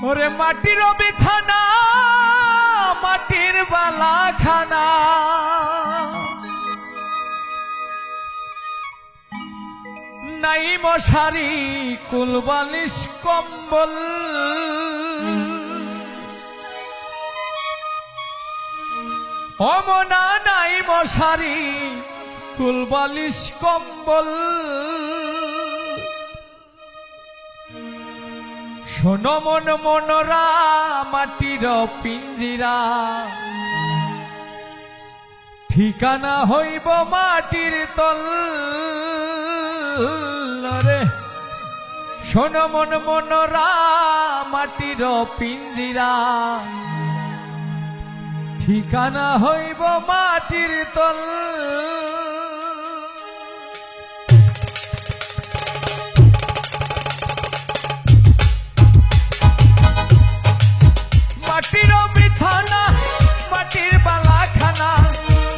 ওরে মাটির বিছানা মাটির বালাখানা নাই মশারি কুলবালিশ কম্বল অমনা নাই মশারি কুলবালিশ কম্বল শোনো মন মনরা মাটির পিঞ্জিরা ঠিকানা হইব মাটির তল রে শোনো মন মনরা মাটির পিঞ্জিরা ঠিকানা হইব মাটির তল মাটির বিছানা মাটির বালাখানা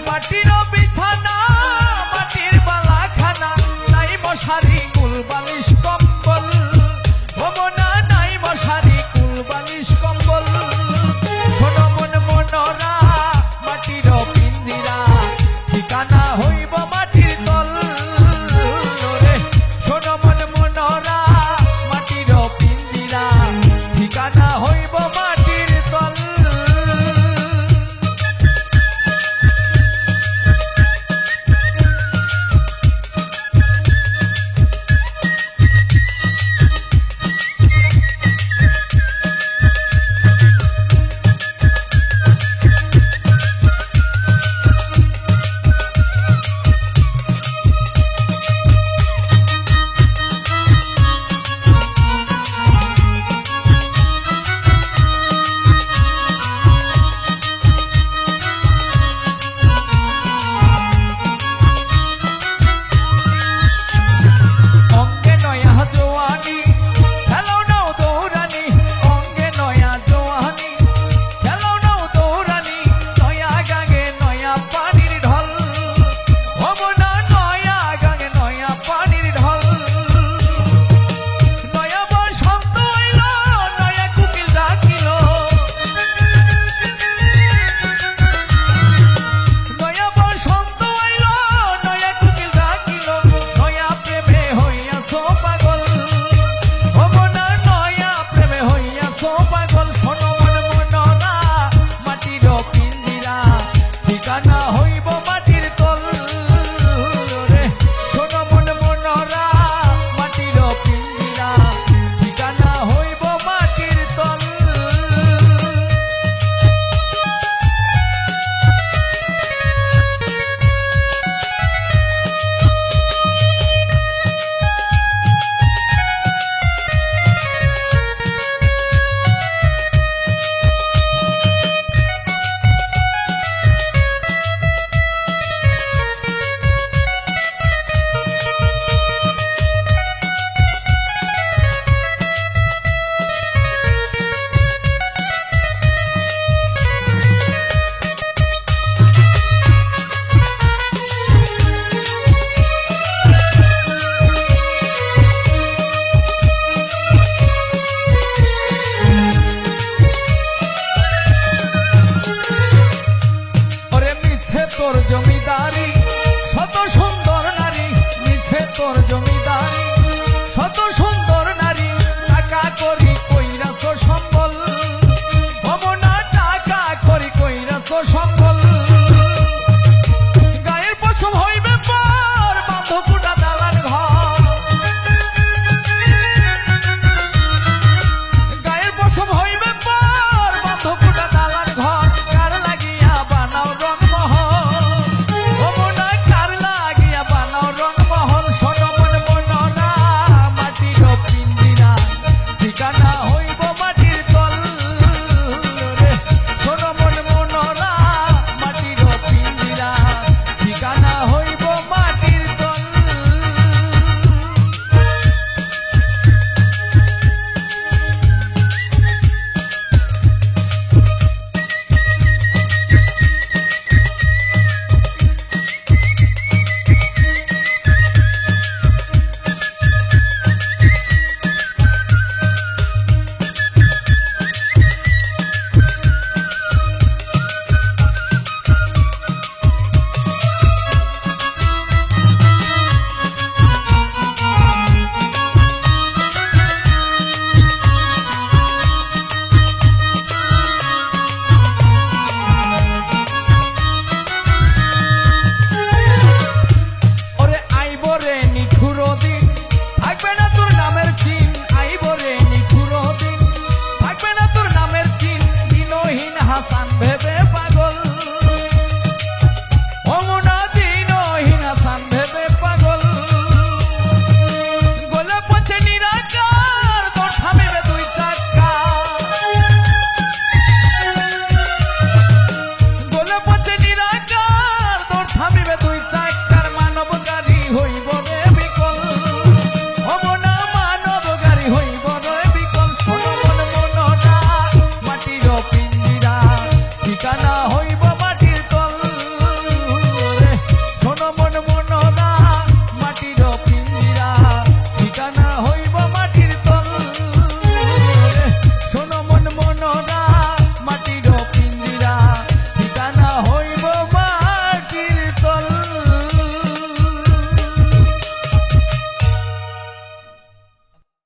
মাটির বিছানা মাটির বালাখানা নাই মশারি কুলবালিশ কম্বল ভবনা নাই মশারি কুলবালিশ কম্বল শোনো মন মনরা মাটির পিঞ্জিরা ঠিকানা হইব মাটির তল রে শোনো মন মনরা মাটির পিঞ্জিরা ঠিকানা হইব মাটির তল ঠিকানা হইব মাটির তল রে শোনো মন মনরা মাটির পিঞ্জিরা ঠিকানা হইব মাটির তল তোর জমিদারি শত সুন্দর নারী মিছে তোর